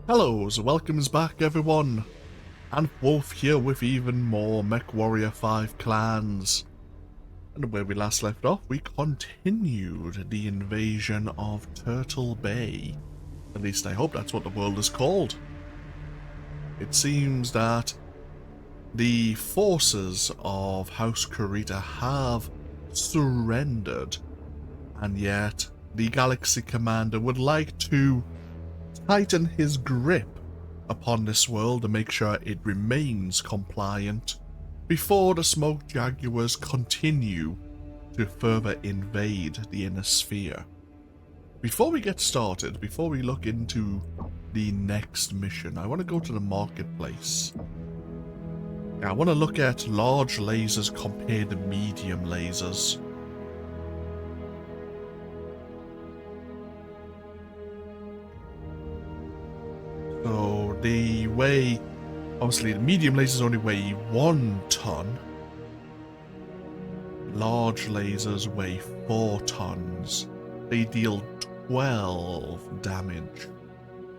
Hello, so welcomes back everyone, and Wolf here with even more MechWarrior 5 clans. And where we last left off, we continued the invasion of Turtle Bay. At least I hope that's what the world is called. It seems that the forces of House Kurita have surrendered, and yet the Galaxy Commander would like to tighten his grip upon this world to make sure it remains compliant before the Smoke Jaguars continue to further invade the inner sphere. Before we get started, before we look into the next mission, I want to go to the marketplace. I want to look at large lasers compared to medium lasers. So they weigh, obviously the medium lasers only weigh 1 ton. Large lasers weigh 4 tons. They deal 12 damage.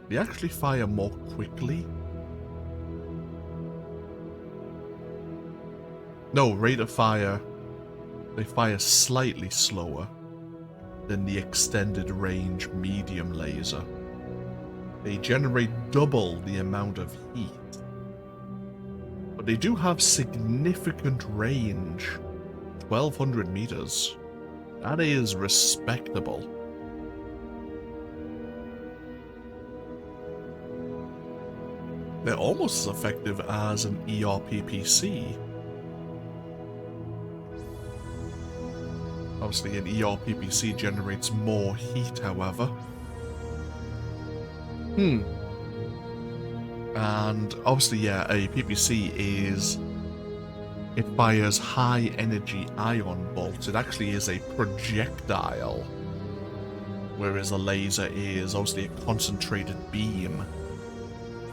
They actually fire more quickly. No, rate of fire. They fire slightly slower than the extended range medium laser. They generate double the amount of heat. But they do have significant range. 1200 meters. That is respectable. They're almost as effective as an ERPPC. Obviously an ERPPC generates more heat, however. And obviously, yeah, a PPC it fires high energy ion bolts. It actually is a projectile, whereas a laser is obviously a concentrated beam.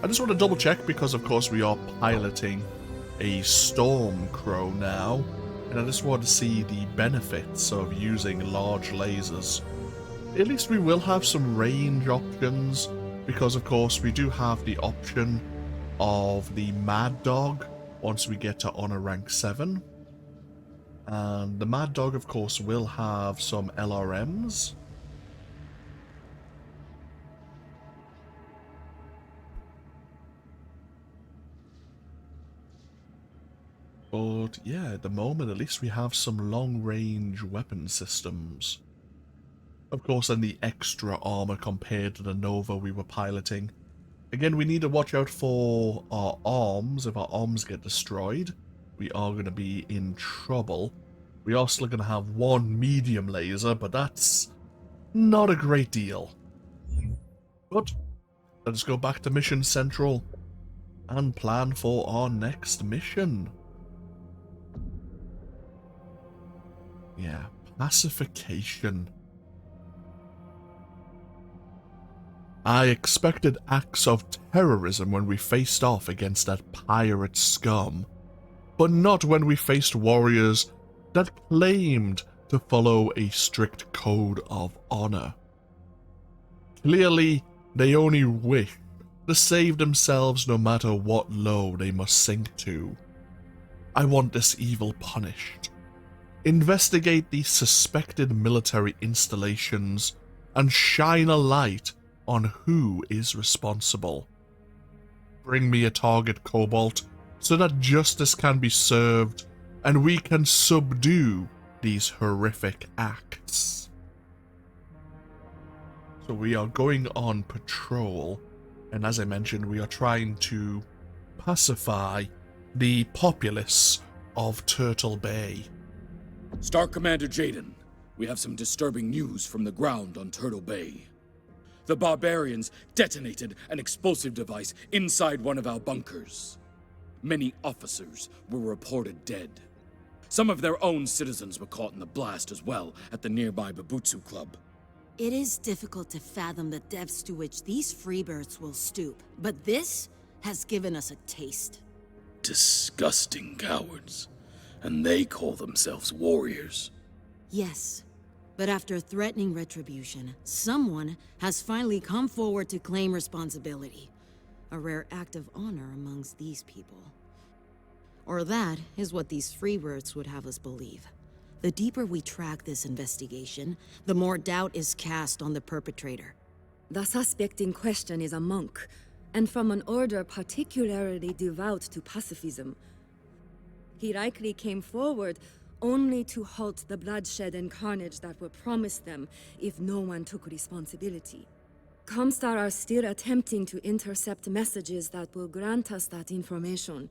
I just want to double check because of course we are piloting a Stormcrow now, and I just want to see the benefits of using large lasers. At least we will have some range options, because of course we do have the option of the Mad Dog once we get to Honor Rank 7. And the Mad Dog of course will have some LRMs. But yeah, at the moment at least we have some long range weapon systems. Of course, and the extra armor compared to the Nova we were piloting. Again, we need to watch out for our arms. If our arms get destroyed, we are going to be in trouble. We are still going to have 1 medium laser, but that's not a great deal. But let's go back to Mission Central and plan for our next mission. Yeah, Pacification. I expected acts of terrorism when we faced off against that pirate scum, but not when we faced warriors that claimed to follow a strict code of honor. Clearly, they only wish to save themselves no matter what low they must sink to. I want this evil punished. Investigate the suspected military installations and shine a light on who is responsible. Bring me a target, Cobalt, so that justice can be served and we can subdue these horrific acts. So we are going on patrol, and as I mentioned, we are trying to pacify the populace of Turtle Bay. Star Commander Jaden, we have some disturbing news from the ground on Turtle Bay. The barbarians detonated an explosive device inside one of our bunkers. Many officers were reported dead. Some of their own citizens were caught in the blast as well at the nearby Babutsu Club. It is difficult to fathom the depths to which these freebirds will stoop, but this has given us a taste. Disgusting cowards. And they call themselves warriors. Yes. But after threatening retribution, someone has finally come forward to claim responsibility. A rare act of honor amongst these people. Or that is what these freebirds would have us believe. The deeper we track this investigation, the more doubt is cast on the perpetrator. The suspect in question is a monk, and from an order particularly devout to pacifism. He likely came forward only to halt the bloodshed and carnage that were promised them if no one took responsibility. Comstar are still attempting to intercept messages that will grant us that information.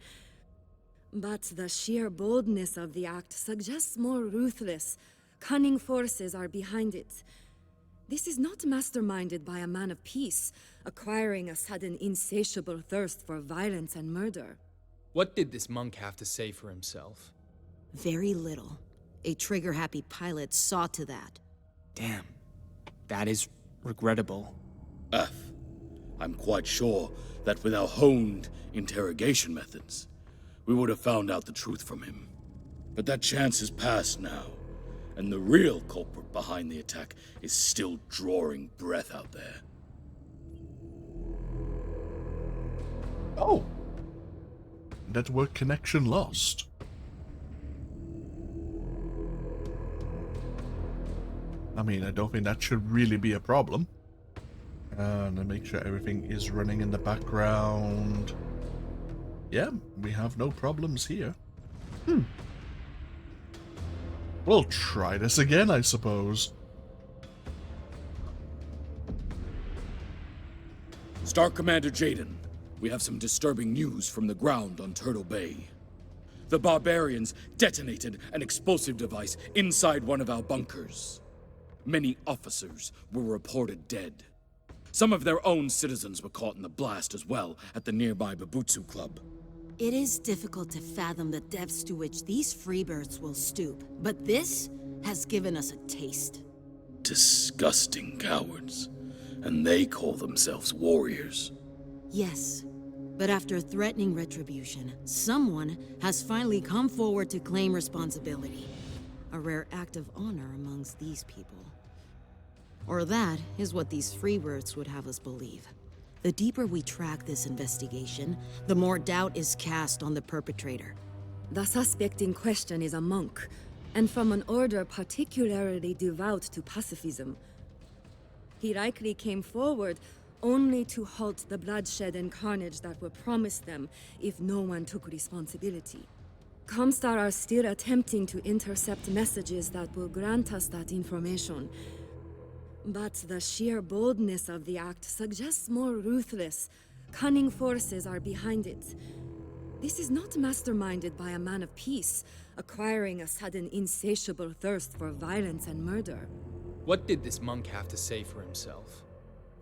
But the sheer boldness of the act suggests more ruthless, cunning forces are behind it. This is not masterminded by a man of peace, acquiring a sudden insatiable thirst for violence and murder. What did this monk have to say for himself? Very little. A trigger-happy pilot saw to that. Damn. That is regrettable. F. I'm quite sure that with our honed interrogation methods, we would have found out the truth from him. But that chance is past now, and the real culprit behind the attack is still drawing breath out there. Oh. Network connection lost. I mean, I don't think that should really be a problem. And I make sure everything is running in the background. Yeah, we have no problems here. We'll try this again, I suppose. Star Commander Jaden, we have some disturbing news from the ground on Turtle Bay. The barbarians detonated an explosive device inside one of our bunkers. Many officers were reported dead. Some of their own citizens were caught in the blast as well at the nearby Babutsu Club. It is difficult to fathom the depths to which these freebirds will stoop, but this has given us a taste. Disgusting cowards. And they call themselves warriors. Yes, but after threatening retribution, someone has finally come forward to claim responsibility. A rare act of honor amongst these people. Or that is what these freebirds would have us believe. The deeper we track this investigation, the more doubt is cast on the perpetrator. The suspect in question is a monk, and from an order particularly devout to pacifism. He likely came forward only to halt the bloodshed and carnage that were promised them if no one took responsibility. Comstar are still attempting to intercept messages that will grant us that information. But the sheer boldness of the act suggests more ruthless, cunning forces are behind it. This is not masterminded by a man of peace, acquiring a sudden insatiable thirst for violence and murder. What did this monk have to say for himself?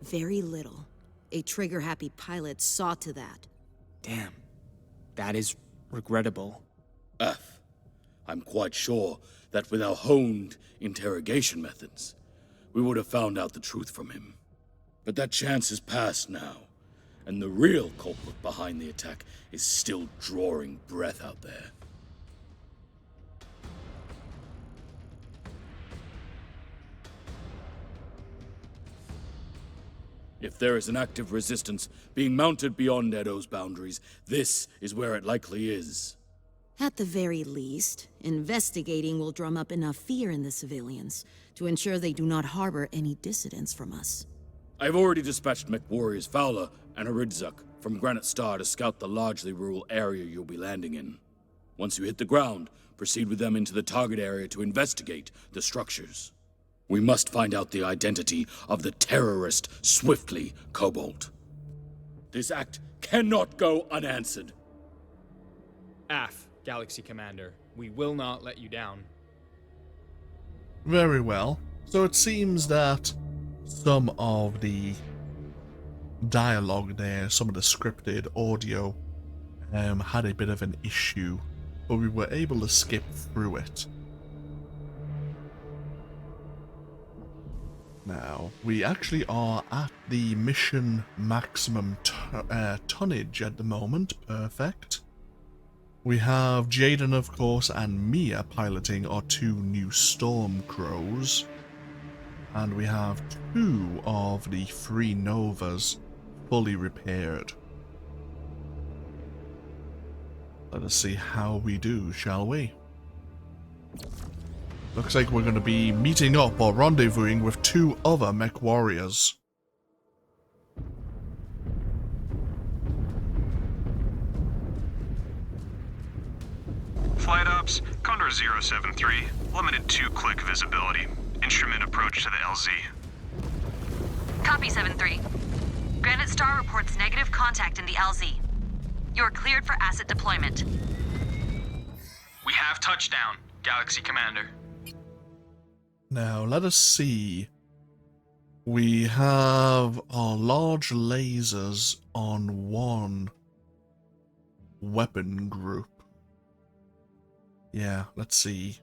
Very little. A trigger-happy pilot saw to that. Damn. That is regrettable. F. I'm quite sure that with our honed interrogation methods, we would have found out the truth from him. But that chance is past now, and the real culprit behind the attack is still drawing breath out there. If there is an active resistance being mounted beyond Edo's boundaries, this is where it likely is. At the very least, investigating will drum up enough fear in the civilians to ensure they do not harbor any dissidents from us. I've already dispatched MechWarriors Fowler and Aridzuk from Granite Star to scout the largely rural area you'll be landing in. Once you hit the ground, proceed with them into the target area to investigate the structures. We must find out the identity of the terrorist swiftly, Cobalt. This act cannot go unanswered. AF, Galaxy Commander. We will not let you down. Very well. So it seems that some of the dialogue there, some of the scripted audio, had a bit of an issue, but we were able to skip through it. Now, we actually are at the mission maximum tonnage at the moment. Perfect. We have Jaden, of course, and Mia piloting our two new Storm Crows. And we have two of the 3 Novas fully repaired. Let us see how we do, shall we? Looks like we're going to be meeting up or rendezvousing with 2 other MechWarriors. Flight Ops, Condor 073, limited 2-click visibility. Instrument approach to the LZ. Copy 7-3. Granite Star reports negative contact in the LZ. You are cleared for asset deployment. We have touchdown, Galaxy Commander. Now, let us see. We have our large lasers on one weapon group. Yeah, let's see.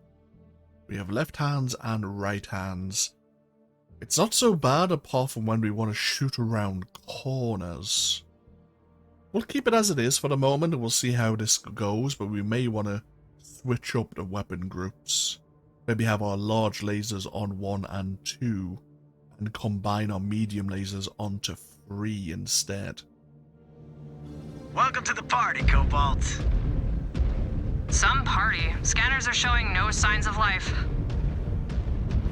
We have left hands and right hands. It's not so bad apart from when we want to shoot around corners. We'll keep it as it is for the moment and we'll see how this goes, but we may want to switch up the weapon groups. Maybe have our large lasers on 1 and 2 and combine our medium lasers onto 3 instead. Welcome to the party, Cobalt. Some party. Scanners are showing no signs of life.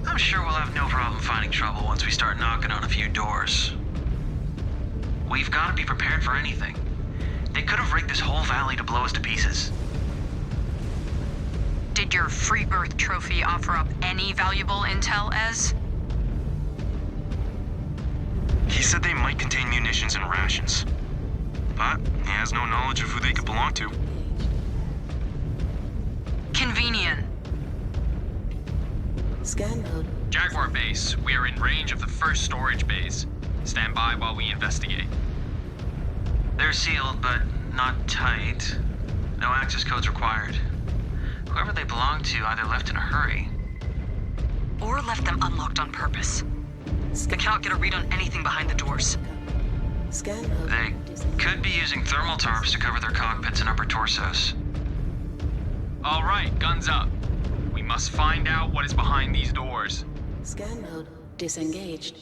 I'm sure we'll have no problem finding trouble once we start knocking on a few doors. We've got to be prepared for anything. They could have rigged this whole valley to blow us to pieces. Did your free birth trophy offer up any valuable intel, Ez? He said they might contain munitions and rations. But he has no knowledge of who they could belong to. Convenient. Scan mode. Jaguar base, we are in range of the first storage bays. Stand by while we investigate. They're sealed, but not tight. No access codes required. Whoever they belong to either left in a hurry. Or left them unlocked on purpose. I cannot get a read on anything behind the doors. Scan mode. They could be using thermal tarps to cover their cockpits and upper torsos. All right, guns up. We must find out what is behind these doors. Scan mode disengaged.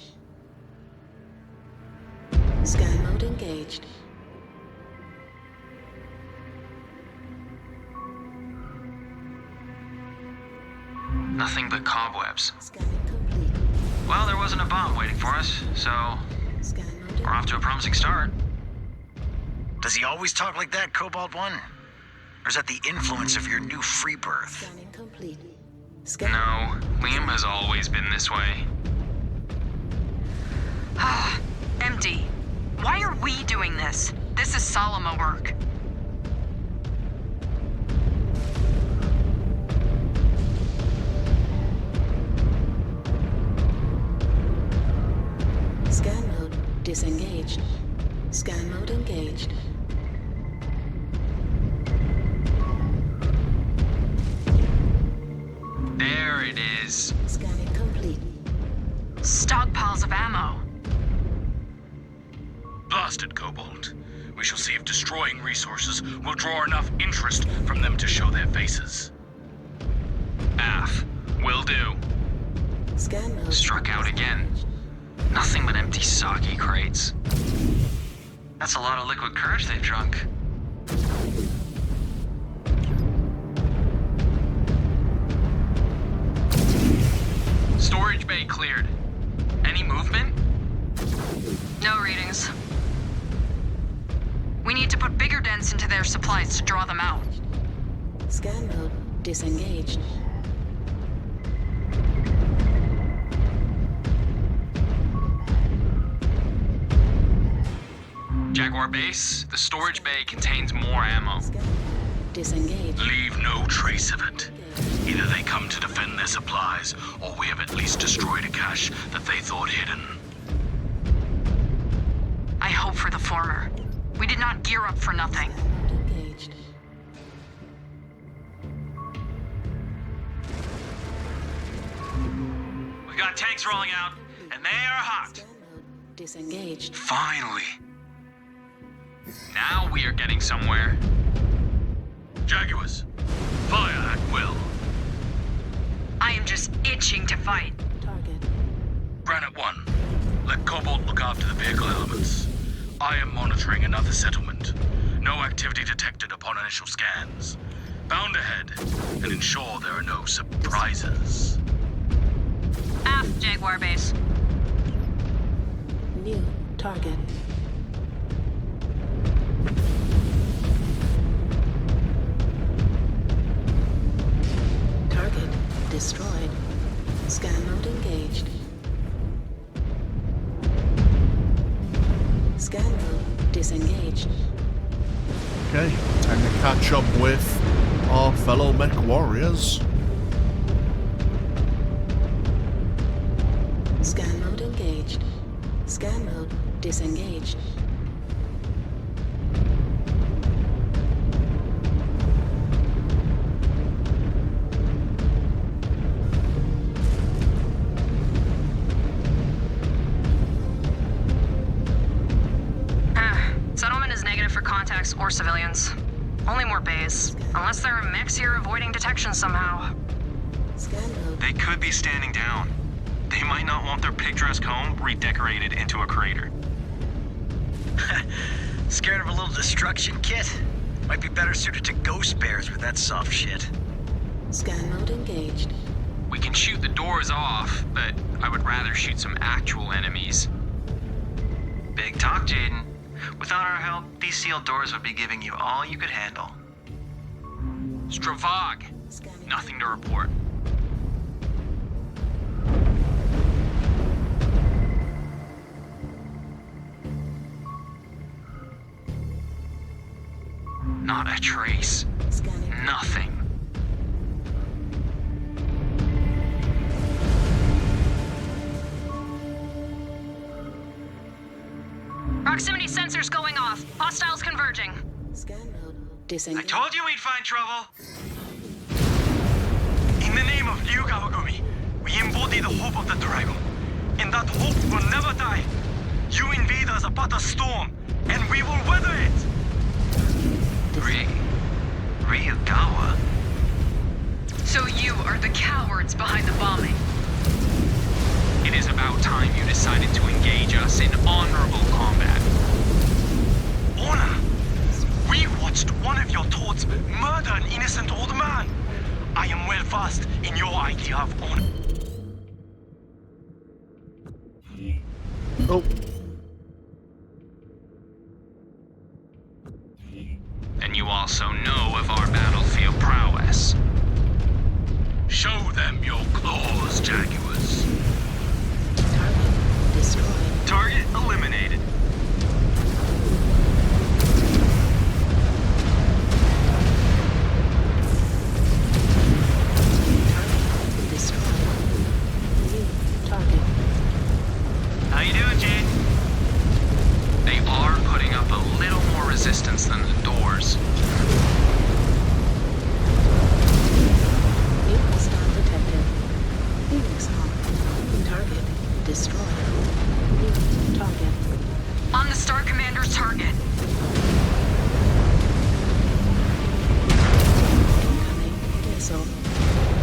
Scan mode engaged. Nothing but cobwebs. Scanning complete. Well, there wasn't a bomb waiting for us, so Scan mode. we're off to a promising start. Does he always talk like that, Cobalt 1? Or is that the influence of your new free birth? Scanning complete. Scan. No, Liam has always been this way. Ah, empty. Why are we doing this? This is Solomon work. Scan mode disengaged. Scan mode engaged. There it is. Scanning complete. Stockpiles of ammo. Blasted, Cobalt. We shall see if destroying resources will draw enough interest from them to show their faces. AF. Will do. Scan mode. Struck out again. engaged. Nothing but empty sake crates. That's a lot of liquid courage they've drunk. Storage bay cleared. Any movement? No readings. We need to put bigger dents into their supplies to draw them out. Scan mode disengaged. Jaguar base, the storage bay contains more ammo. Scan mode disengaged. Leave no trace of it. Either they come to defend their supplies, or we have at least destroyed a cache that they thought hidden. I hope for the former. We did not gear up for nothing. Scan mode engaged. We've got tanks rolling out, and they are hot. Scan mode disengaged. Finally. Now we are getting somewhere. Jaguars, fire at will. I am just itching to fight. Target. Granite 1, let Cobalt look after the vehicle elements. I am monitoring another settlement. No activity detected upon initial scans. Bound ahead, and ensure there are no surprises. Aft, Jaguar base. New target. Target destroyed. Scan mode engaged. Scan mode disengaged. Okay, time to catch up with our fellow MechWarriors. Scan mode engaged. Scan mode disengaged. Settlement is negative for contacts or civilians. Only more bays. Unless there are mechs here avoiding detection somehow. Scan mode. They could be standing down. They might not want their picturesque home redecorated into a crater. Scared of a little destruction, Kit? Might be better suited to ghost bears with that soft shit. Scan mode engaged. We can shoot the doors off, but I would rather shoot some actual enemies. Big talk, Jaden. Without our help, these sealed doors would be giving you all you could handle. Stravog. Scanning. Nothing to report. Not a trace. Scanning. Nothing. Proximity sensors going off. Hostiles converging. Scan mode I disengaged. told you we'd find trouble. In the name of Ryu Kawagumi, we embody the hope of the dragon. And that hope will never die. You invaders are but a storm, and we will weather it! Ryugawa? So you are the cowards behind the bombing. It is about time you decided to engage us in honorable combat. Honor! We watched one of your toads murder an innocent old man. I am well versed in your idea of honor. Oh, And you also know of our battlefield prowess. Show them your claws, Jaguars. Target destroyed. Target eliminated. Target destroyed. New target. How you doing, Jade? They are putting up a little more resistance than the doors. New hostile detected. Phoenix Hawk. Target destroyed. New target. On the Star Commander's target. Incoming missile.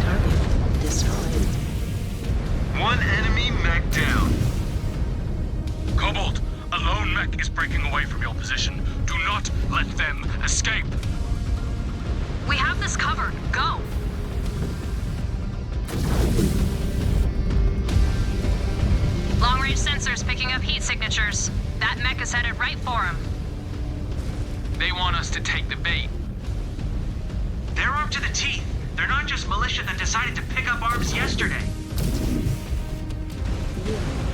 Target destroyed. One enemy mech down. Cobalt, a lone mech is breaking away from your position. Do not let them escape. We have this covered. Go. Long-range sensors picking up heat signatures. That mech is headed right for him. They want us to take the bait. They're armed to the teeth. They're not just militia that decided to pick up arms yesterday.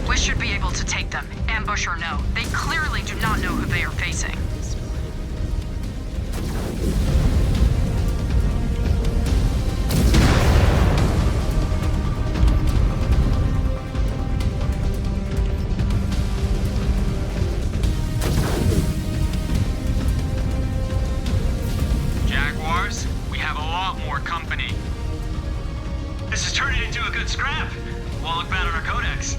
We should be able to take them, ambush or no. They clearly do not know who they are facing. Destroyed. Jaguars, we have a lot more company. This is turning into a good scrap. Won't look bad on our codex.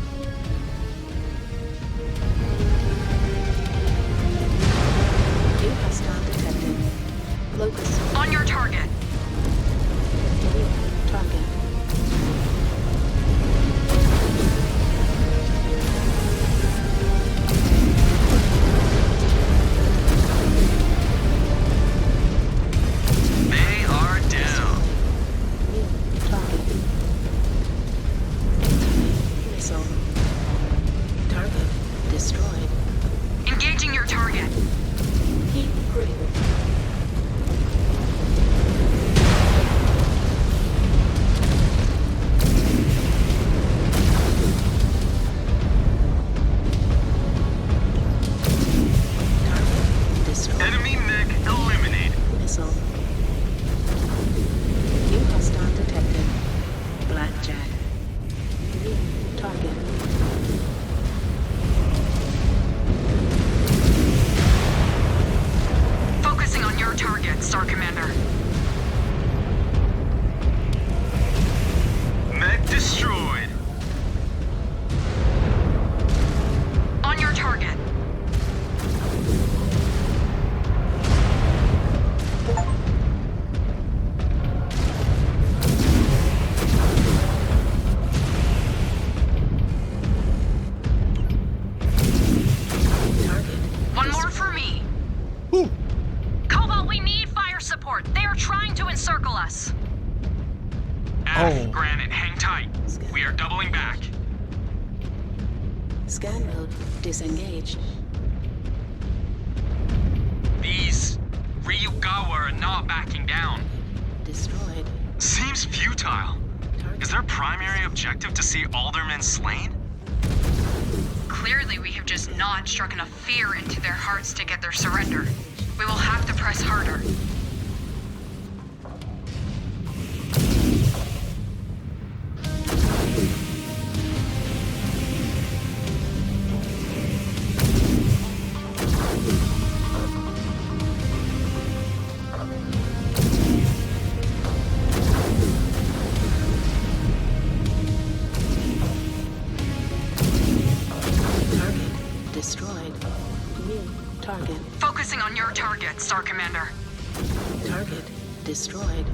New hostile detected. Locus. On your target. New target. We are doubling back. Scan mode disengaged. These Ryugawa are not backing down. Destroyed. Seems futile. Is their primary objective to see all their men slain? Clearly, we have just not struck enough fear into their hearts to get their surrender. We will have to press harder. Destroyed. New target. Focusing on your target, Star Commander. Target destroyed.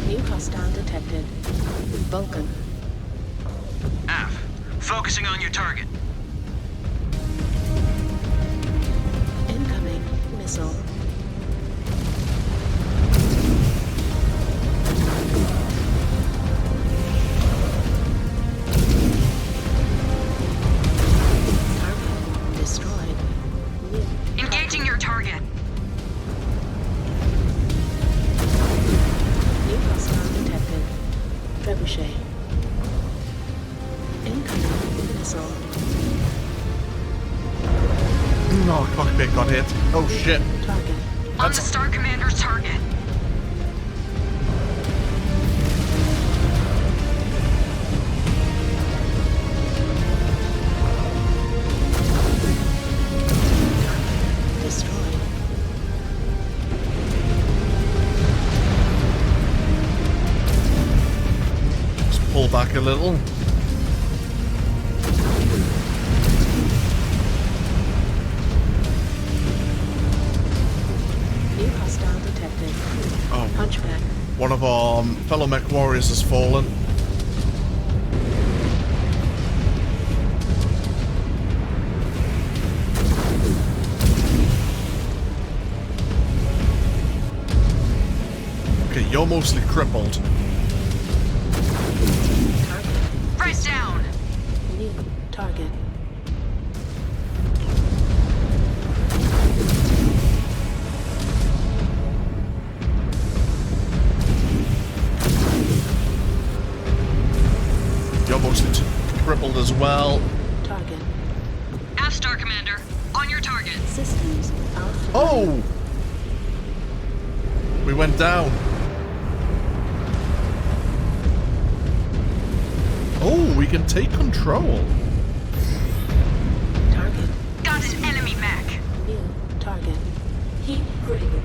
New hostile detected. Vulcan. Av, focusing on your target. Incoming missile. Target destroyed. New Engaging your target. New hostile detected. Trebuchet. Incoming missile. No, cockpit got hit. Oh shit. Target. On the Star Commander's target. Destroyed. Let's pull back a little. New hostile detected. Oh, Hunchback. one of our fellow mech warriors has fallen. Okay, you're mostly crippled. Target. Press down. New target. You're mostly crippled as well. Target. F Star Commander, on your target. Systems offline. Oh! We went down. Oh, we can take control. Target. Got an enemy mech. New target. Heat critical.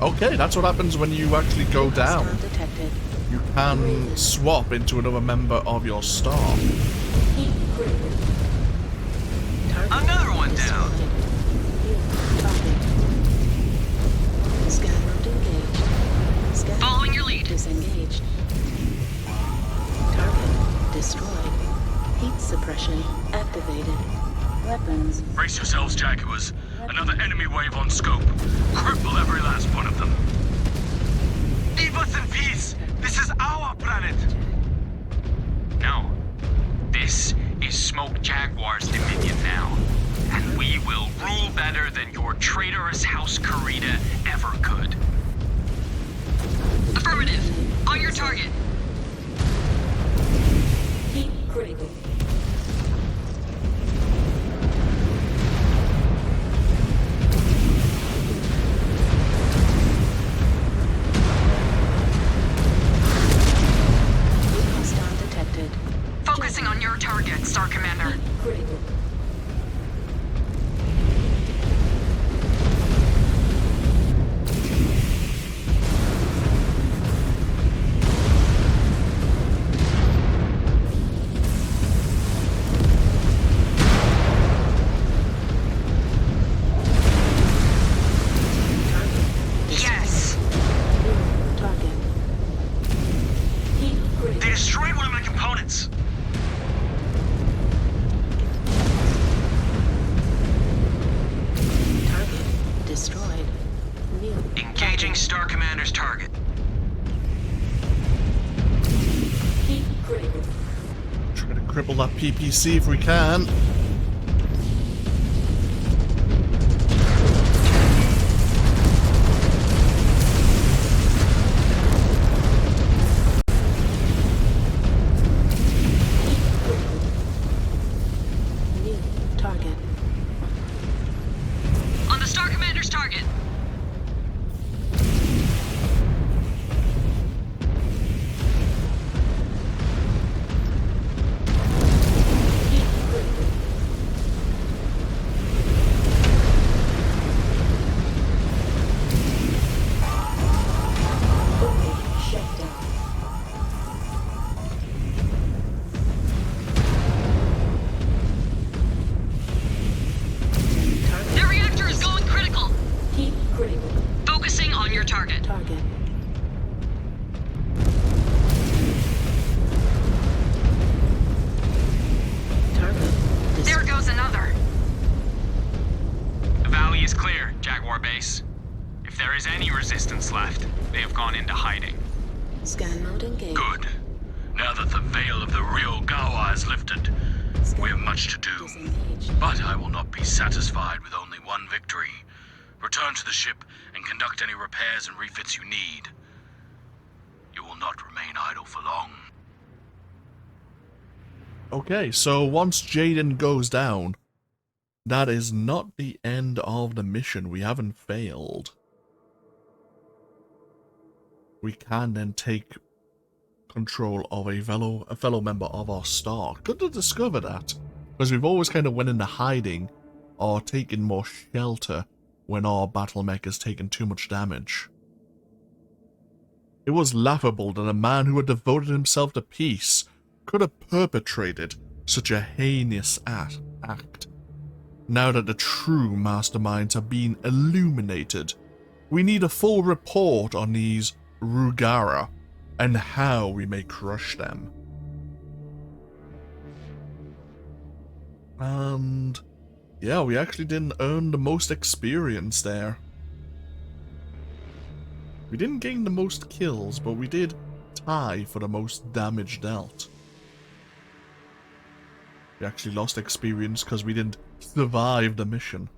Okay, that's what happens when you actually go down. Hostile detected. You can swap into another member of your staff. Heat critical. Target. Another one down. New target. Scan mode engaged. Scan Following your lead. disengaged. Target destroyed. Heat suppression activated. Weapons. Brace yourselves, Jaguars. Another enemy wave on scope. Cripple every last one of them. Leave us in peace. This is our planet. No. This is Smoke Jaguar's dominion now. And we will rule better than your traitorous House Kurita ever could. Affirmative. On your target. Heat critical. New hostile detected. Focusing on your target, Star Commander. Heat critical. Engaging Star Commander's target. Keep critical. Try to cripple that PPC if we can. New target. On the Star Commander's target. Shut down. Their reactor is going critical. Keep critical. Focusing on your target. Target. Target. There goes another. The valley is clear, Jaguar Base. If there is any resistance left, they have gone into hiding. Scan mode engaged. Good. Now that the veil of the real Gawa is lifted, we have much to do. Disengaged. But I will not be satisfied with only one victory. Return to the ship and conduct any repairs and refits you need. You will not remain idle for long. Okay, so once Jaden goes down, that is not the end of the mission. We haven't failed. We can then take control of a fellow member of our star. Good to discover that, because we've always kind of went into hiding or taken more shelter when our battle mech has taken too much damage. It was laughable that a man who had devoted himself to peace could have perpetrated such a heinous act. Now that the true masterminds have been illuminated, we need a full report on these Rugara and how we may crush them. And yeah, we actually didn't earn the most experience there. We didn't gain the most kills, but we did tie for the most damage dealt. We actually lost experience because we didn't survive the mission.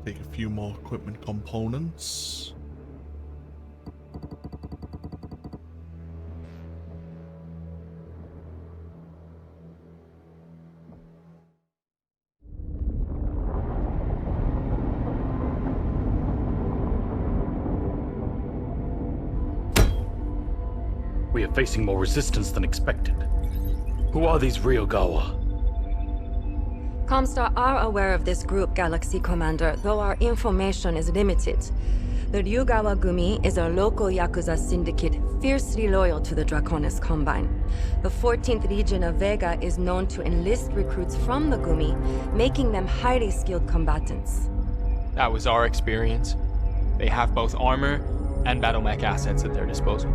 Take a few more equipment components. We are facing more resistance than expected. Who are these Ryogawa? Comstar are aware of this group, Galaxy Commander, though our information is limited. The Ryugawa Gumi is a local Yakuza syndicate fiercely loyal to the Draconis Combine. The 14th Legion of Vega is known to enlist recruits from the Gumi, making them highly skilled combatants. That was our experience. They have both armor and BattleMech assets at their disposal.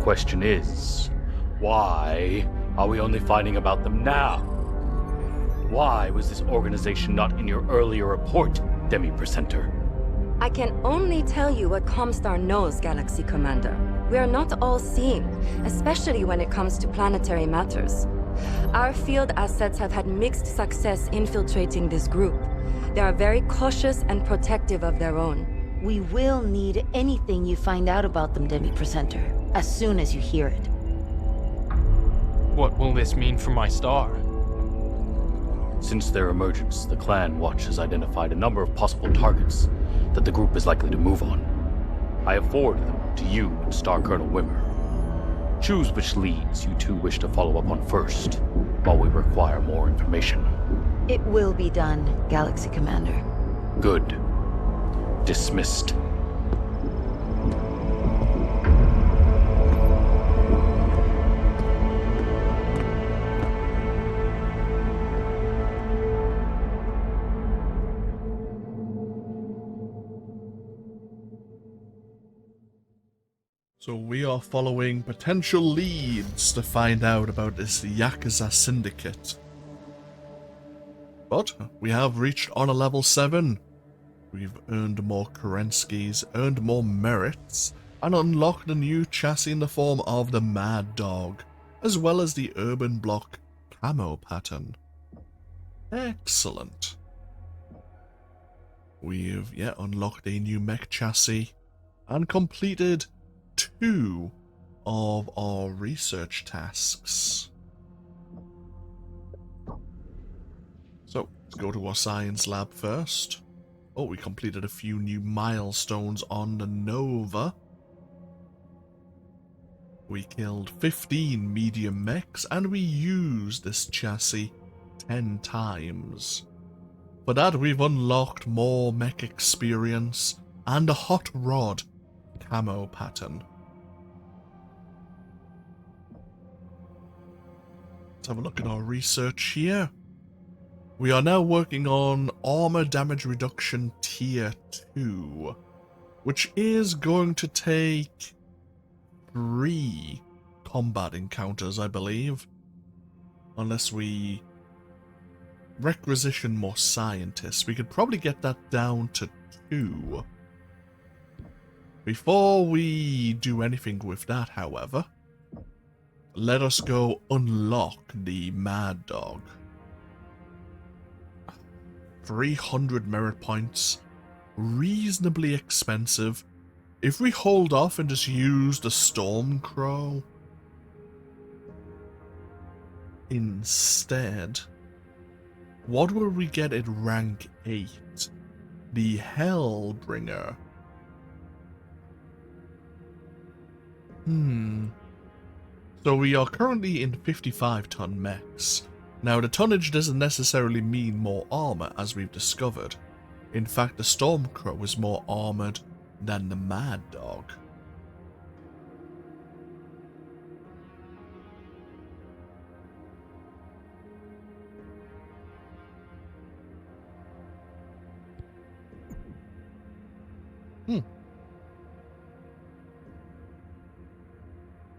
Question is, why are we only finding about them now? Why was this organization not in your earlier report, Demi-Presenter? I can only tell you what Comstar knows, Galaxy Commander. We are not all-seeing, especially when it comes to planetary matters. Our field assets have had mixed success infiltrating this group. They are very cautious and protective of their own. We will need anything you find out about them, Demi-Presenter, as soon as you hear it. What will this mean for my star? Since their emergence, the Clan Watch has identified a number of possible targets that the group is likely to move on. I have forwarded them to you and Star Colonel Wimmer. Choose which leads you two wish to follow up on first, while we require more information. It will be done, Galaxy Commander. Good. Dismissed. So we are following potential leads to find out about this Yakuza syndicate. But we have reached honor level 7. We've earned more Kerenskys, earned more merits, and unlocked a new chassis in the form of the Mad Dog, as well as the Urban Block camo pattern. Excellent. We've yet unlocked a new mech chassis and completed 2 of our research tasks. So, let's go to our science lab first. Oh, we completed a few new milestones on the Nova. We killed 15 medium mechs and we used this chassis 10 times. For that, we've unlocked more mech experience and a hot rod camo pattern. Let's have a look at our research here. We are now working on Armor Damage Reduction Tier 2, which is going to take 3 combat encounters, I believe. Unless we requisition more scientists. We could probably get that down to 2. Before we do anything with that, however, let us go unlock the Mad Dog. 300 merit points, reasonably expensive. If we hold off and just use the Stormcrow instead, what will we get at rank 8? The Hellbringer. So we are currently in 55-ton mechs. Now, the tonnage doesn't necessarily mean more armor, as we've discovered. In fact, the Stormcrow is more armored than the Mad Dog.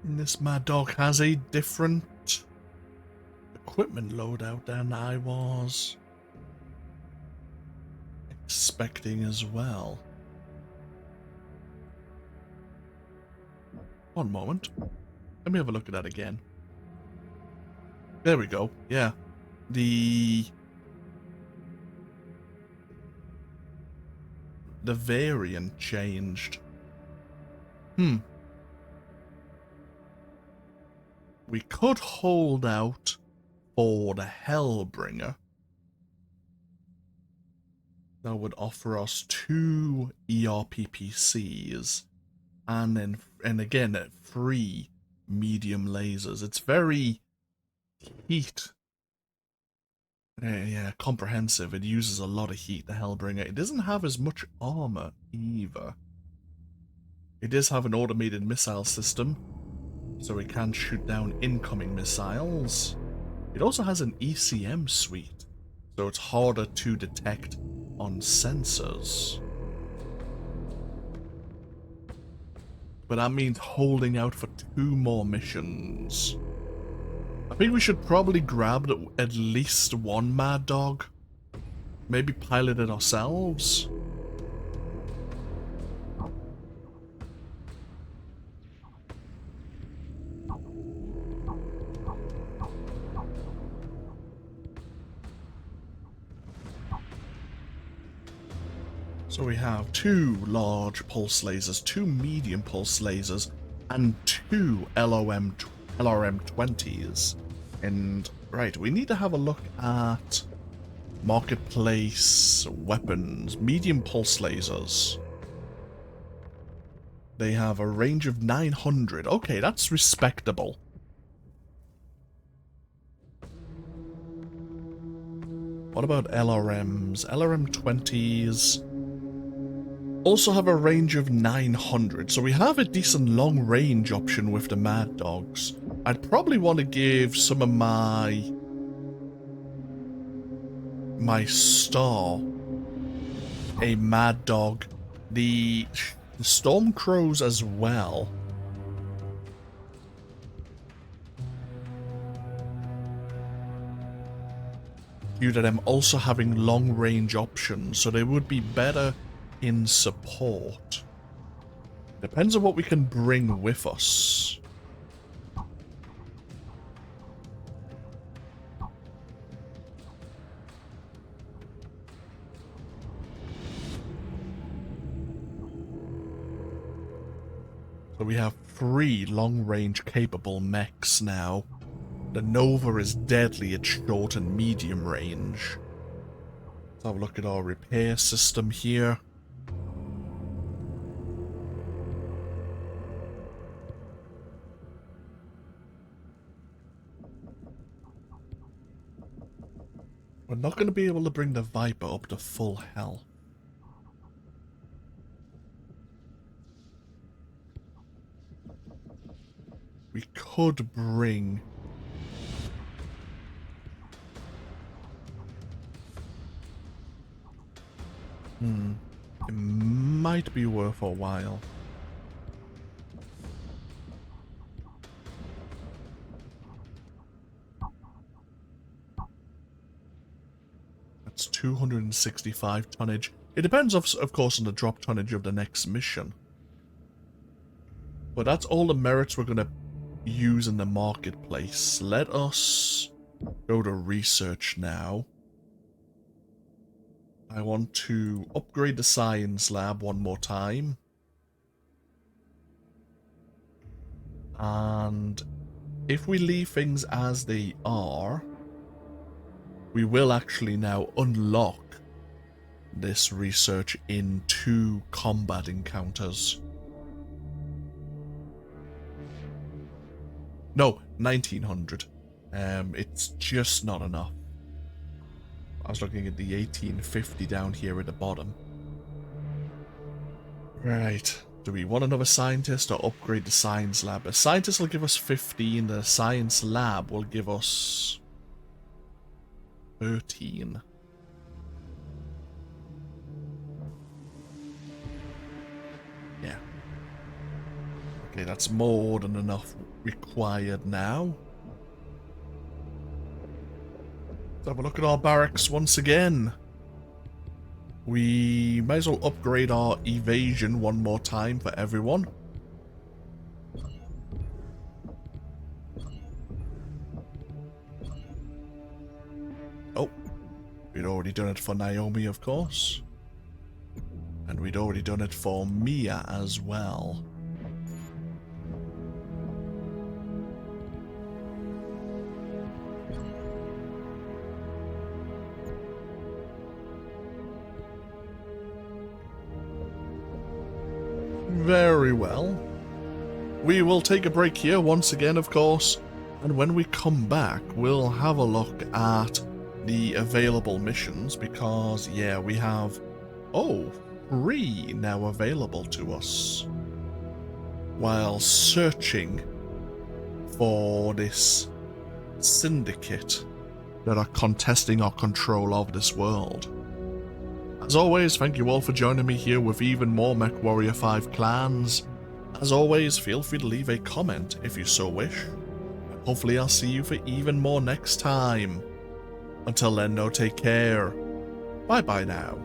This Mad Dog has a different equipment loadout than I was expecting as well. One moment. Let me have a look at that again. There we go. Yeah. The variant changed. We could hold out for the Hellbringer. That would offer us 2 ERPPCs and again 3 medium lasers. It's very heat. Yeah, comprehensive. It uses a lot of heat, the Hellbringer. It doesn't have as much armor either. It does have an automated missile system, so it can shoot down incoming missiles. It also has an ECM suite, so it's harder to detect on sensors. But that means holding out for 2 more missions. I think we should probably grab at least 1 Mad Dog. Maybe pilot it ourselves. So we have 2 large pulse lasers, 2 medium pulse lasers, and 2 LRM-20s. And, right, we need to have a look at marketplace weapons. Medium pulse lasers. They have a range of 900. Okay, that's respectable. What about LRMs? LRM-20s also have a range of 900, so we have a decent long range option with the Mad Dogs. I'd probably want to give some of my star a Mad Dog, the Stormcrows as well. due to them also having long-range options, so they would be better in support. Depends on what we can bring with us. So we have 3 long-range capable mechs now. The Nova is deadly at short and medium range. Let's have a look at our repair system here. We're not going to be able to bring the Viper up to full health. We could bring... It might be worth a while. That's 265 tonnage. It depends, of course, on the drop tonnage of the next mission. But that's all the merits we're going to use in the marketplace. Let us go to research now. I want to upgrade the science lab one more time. And if we leave things as they are, we will actually now unlock this research in 2 combat encounters. No, 1900. It's just not enough. I was looking at the 1850 down here at the bottom. Right. Do we want another scientist or upgrade the science lab? A scientist will give us 15. The science lab will give us 13. Yeah. Okay, that's more than enough required now. Let's have a look at our barracks once again. We might as well upgrade our evasion one more time for everyone. Oh, we'd already done it for Naomi, of course. And we'd already done it for Mia as well. Very well. We will take a break here once again, of course, and when we come back, we'll have a look at the available missions, because, yeah, we have, 3 now available to us, while searching for this syndicate that are contesting our control of this world. As always, thank you all for joining me here with even more MechWarrior 5 clans. As always, feel free to leave a comment if you so wish. Hopefully I'll see you for even more next time. Until then, no, take care. Bye bye now.